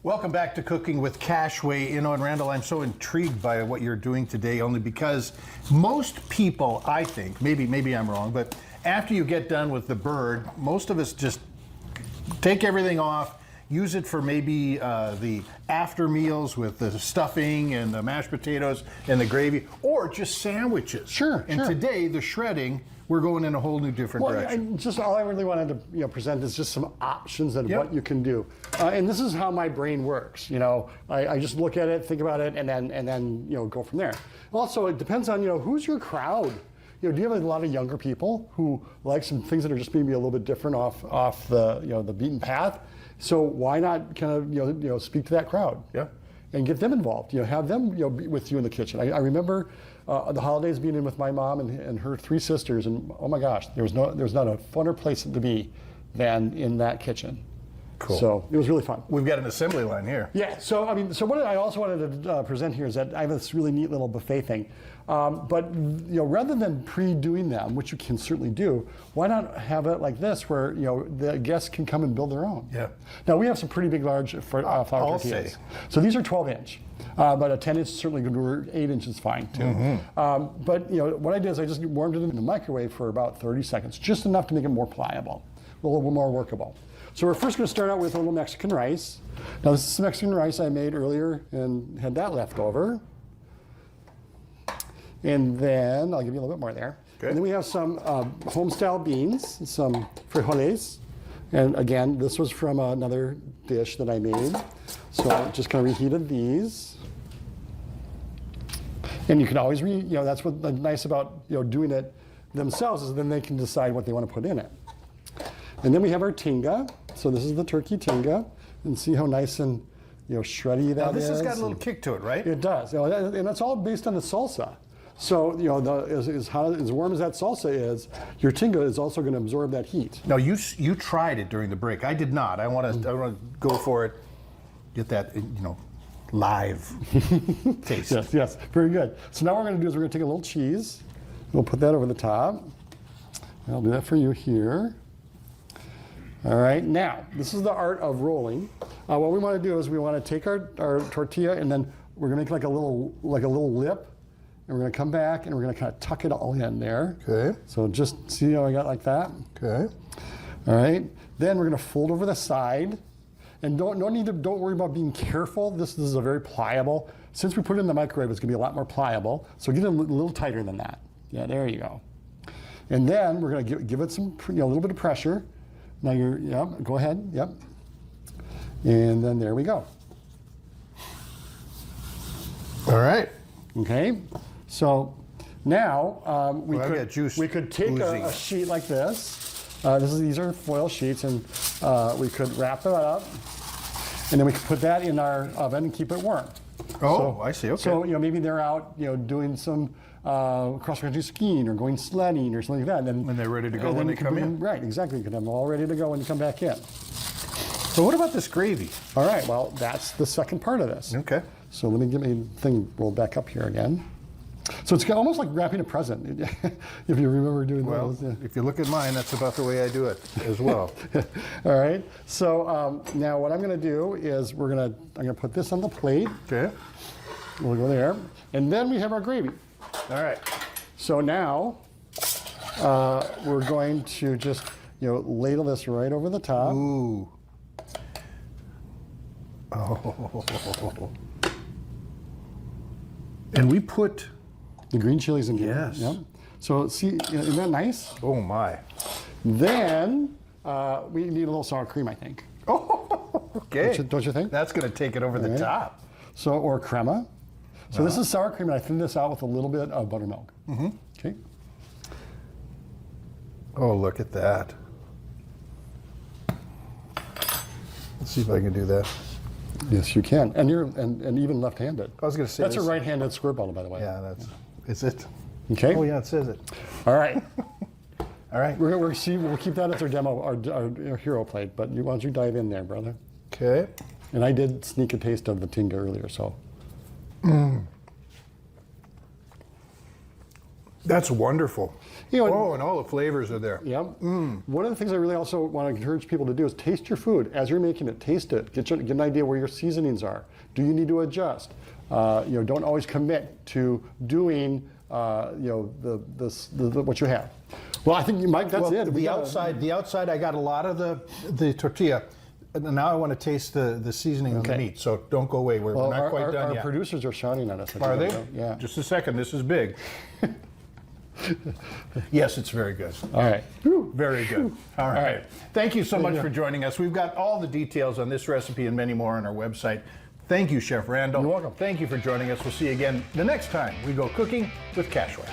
Welcome back to Cooking with Cashway. You know, and Randall, I'm so intrigued by what you're doing today, only because most people, I think, maybe I'm wrong, but after you get done with the bird, most of us just take everything off, use it for maybe the after meals with the stuffing and the mashed potatoes and the gravy, or just sandwiches. Sure. And today, the shredding, we're going in a whole new different direction. Just all I really wanted to present is just some options of what you can do, and this is how my brain works. I just look at it, think about it, and then go from there. Also, it depends on who's your crowd. Do you have a lot of younger people who like some things that are just maybe a little bit different off the the beaten path? So why not kind of speak to that crowd? Yeah. And get them involved. Have them be with you in the kitchen. I remember the holidays being in with my mom and her 3 sisters, and oh my gosh, there was not a funner place to be than in that kitchen. Cool. So it was really fun. We've got an assembly line here. Yeah. So what I also wanted to present here is that I have this really neat little buffet thing. But rather than pre-doing them, which you can certainly do, why not have it like this, where the guests can come and build their own? Yeah. Now we have some pretty big, large flour tortillas. So these are 12-inch, but a 10-inch is certainly good. Or 8-inch is fine too. Mm-hmm. But what I did is I just warmed it in the microwave for about 30 seconds, just enough to make it more pliable, a little more workable. So we're first going to start out with a little Mexican rice. Now this is Mexican rice I made earlier and had that left over. And then, I'll give you a little bit more there. Okay. And then we have some home-style beans, some frijoles. And again, this was from another dish that I made. So I just kind of reheated these. And you can always, that's what's nice about doing it themselves, is then they can decide what they want to put in it. And then we have our tinga. So this is the turkey tinga. And see how nice and shreddy that is. Now this has got a little kick to it, right? It does. And that's all based on the salsa. So, as warm as that salsa is, your tinga is also going to absorb that heat. Now, you tried it during the break. I did not. I want to go for it, get that, live taste. Yes, very good. So now what we're going to do is we're going to take a little cheese. We'll put that over the top. I'll do that for you here. All right, now, this is the art of rolling. What we want to do is we want to take our tortilla, and then we're going to make like a little lip. And we're going to come back and we're going to kind of tuck it all in there. Okay. So just see how I got like that? Okay. All right. Then we're going to fold over the side. And don't worry about being careful. This is a very pliable. Since we put it in the microwave, it's going to be a lot more pliable. So get it a little tighter than that. Yeah, there you go. And then we're going to give it some, a little bit of pressure. Now go ahead. Yep. And then there we go. All right. Okay. So now we could take a sheet like this. These are foil sheets, and we could wrap it up, and then we could put that in our oven and keep it warm. Oh, I see. Okay. So maybe they're out doing some cross-country skiing or going sledding or something like that. And then when they're ready to go when they come in. Right, exactly. You can have them all ready to go when you come back in. So what about this gravy? All right. Well, that's the second part of this. Okay. So let me get my thing rolled back up here again. So it's almost like wrapping a present, if you remember doing those. Well, if you look at mine, that's about the way I do it as well. All right. So now what I'm going to do is I'm going to put this on the plate. Okay. We'll go there, and then we have our gravy. All right. So now we're going to just ladle this right over the top. Ooh. Oh. And we put the green chilies in here. Yes. Yep. So see, isn't that nice? Oh my. Then we need a little sour cream, I think. Oh, okay. Don't you think? That's going to take it over the top. So, or crema. So this is sour cream, and I thin this out with a little bit of buttermilk. Mm-hmm. Okay. Oh, look at that. Let's see if I can do that. Yes, you can, and you're and even left-handed. I was going to say that's a right-handed squirt bottle, by the way. Yeah, is it? Okay. Oh yeah, it says it. All right. All right. We'll keep that as our demo, our hero plate. But why don't you dive in there, brother? Okay. And I did sneak a taste of the tinga earlier, so. That's wonderful. You know, Oh, and all the flavors are there. Yep. One of the things I really also want to encourage people to do is taste your food. As you're making it, taste it. Get an idea where your seasonings are. Do you need to adjust? Don't always commit to doing what you have. Well, I think, Mike, that's it. The outside, I got a lot of the tortilla. And now I want to taste the seasoning of the meat. So don't go away. We're not quite done our yet. Our producers are shouting at us. Are they? Yeah. Just a second. This is big. Yes, it's very good. All right. Very good. All right. Thank you so much for joining us. We've got all the details on this recipe and many more on our website. Thank you, Chef Randall. You're welcome. Thank you for joining us. We'll see you again the next time we go cooking with Cashway.